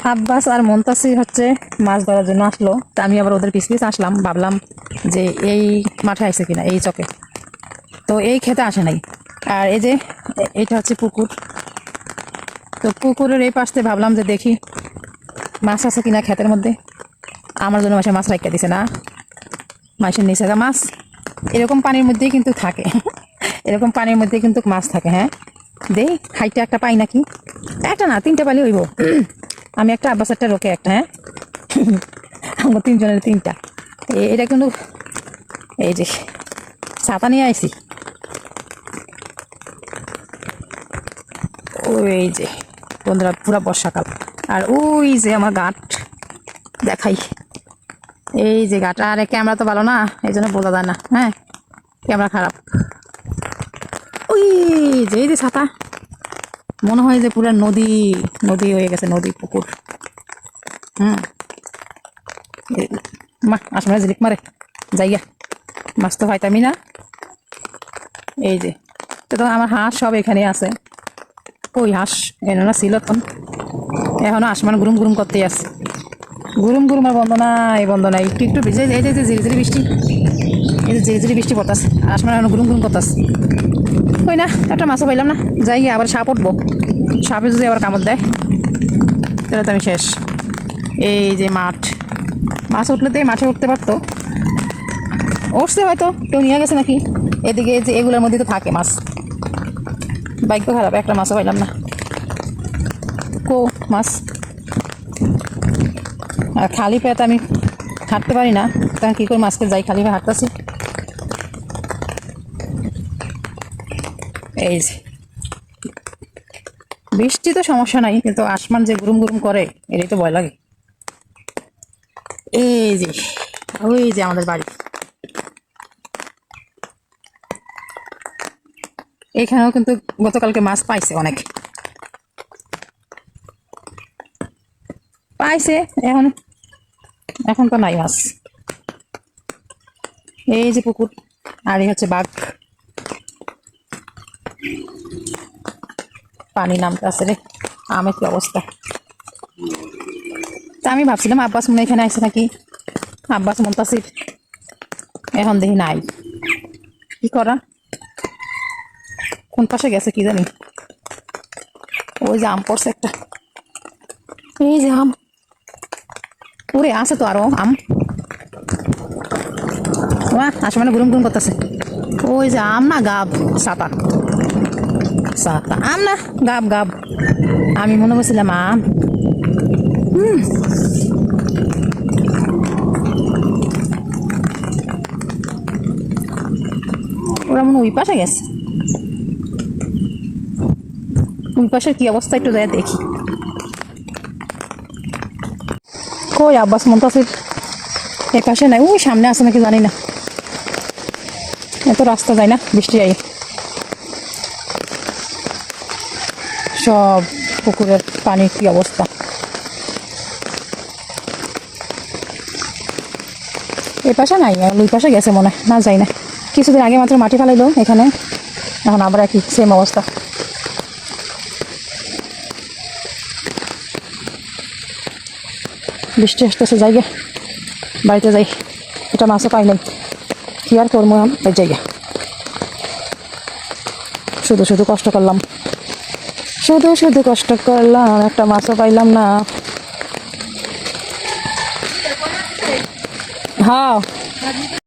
আব্বাস আর মুনতাসির হচ্ছে মাছ ধরার জন্য আসলো, তা আমি আবার ওদের পিছ পিছ আসলাম, ভাবলাম যে এই মাঠে আসছে কিনা, এই চকে। তো এই খেতে আসে নাই। আর এই যে এটা হচ্ছে পুকুর, তো পুকুরের এই পাশে ভাবলাম যে দেখি মাছ আছে কিনা ক্ষেতের মধ্যে। আমার জন্য মাসে মাছ রাখতে দিছে না, মাছের নিচে মাছ এরকম পানির মধ্যেই কিন্তু থাকে। এরকম পানির মধ্যে কিন্তু মাছ থাকে। হ্যাঁ, দেই হাইটে একটা পাই নাকি, একটা না তিনটা পালি হইব। আমি একটা, আব্বাস একটা, রোকে একটা। হ্যাঁ, আমার তিনজনের তিনটা। এটা কিন্তু এই যে ছাতা নিয়ে আইছি। ওই যে বন্ধুরা পুরা বর্ষাকাল, আর ওই যে আমার ঘাট দেখাই, এই যে ঘাট। আর ক্যামেরা তো ভালো না, এই জন্য বোঝা যায় না। হ্যাঁ, ক্যামেরা খারাপ। ওই যে এই যে ছাতা, মনে হয় যে পুরা নদী নদী হয়ে গেছে, নদী পুকুর। মা আসলে জিলিক মারে যাইয়া, মাছ তো পাইতামি না। এই যে তো আমার হাঁস সব এখানে আছে। ওই হাঁস এনে না ছিল তখন, এখনো আসমান গুরুম গুরুম করতেই আছে। গুরুম গুরুম আর বন্ধ নাই, বন্ধ নাই। একটু একটু ভিজে, এই যে ঝিরিঝিরি বৃষ্টি, এই যে ঝিরিঝিরি বৃষ্টি পড়তেছে, আর আসমান এখন গুরুম গুরুম করতেছে। ওই না, একটা মাছও পাইলাম না। যাই আবার সাপ উঠবো, সাপে যদি আবার কামড় দেয় তাহলে তো আমি শেষ। এই যে মাঠ, মাছ উঠলে তো এই মাঠে উঠতে পারতো, উঠছে হয়তো, কেউ নিয়ে গেছে নাকি। এদিকে যে এগুলোর মধ্যে তো থাকে মাছ, ভাগ্য খারাপ, একটা মাছও পাইলাম না। কো মাছ, আর খালি পেটে আমি হাঁটতে পারি না, তখন কী করে মাছকে যাই, খালি পেয়ে হাঁটতেছি। এই যে বৃষ্টি তো সমস্যা নাই, কিন্তু আসমান যে গুরুম গুরুম করে এটাই তো ভয় লাগে। এই যে ওই যে আমাদের বাড়ি, এখানেও কিন্তু গতকালকে মাছ পাইছে, অনেক পাইছে। এখন এখন তো নাই মাছ। এই যে পুকুর, আর এই হচ্ছে বাঘ, পানি নামতে আছে রে। আমের কি অবস্থা, তা আমি ভাবছিলাম আব্বাস মনে এখানে আসছে নাকি, আব্বাস মুনতাসির, এখন দেখি নাই। কি করা, কোন পাশে গেছে কি জানি। ওই যে আম পড়ছে একটা, এই যে আম, ওরে আছে তো আরো আম। আসমানে গুরুম গুরুম করতেছে। ওই যে আম না গাব, সাতা সাতা আম না গাব গাব, আমি মনে করছিলাম আম। ওরা মনে ওই পাশে গেছে, ওই পাশের কি অবস্থা একটু যায় দেখি। কই আব্বাস মুনতাসির, এ পাশে নাই, ওই সামনে আছে নাকি জানি না, এত রাস্তা যায় না বৃষ্টি যাই। সব পুকুরের পানির কি অবস্থা। এই পাশে নাই, ওই পাশে গেছে মনে হয়, না যাই না। কিছুদিন আগে মাত্র মাটি ফেলাইলো এখানে, এখন আবার একই সেম অবস্থা। বৃষ্টি আসতেছে, জায়গা বাড়িতে যাই, এটা মাছও পাই নাই, কি আর করবো এই জায়গা। শুধু শুধু কষ্ট করলাম, শুধু শুধু কষ্ট করলাম, একটা মাছও পাইলাম না। হ্যাঁ।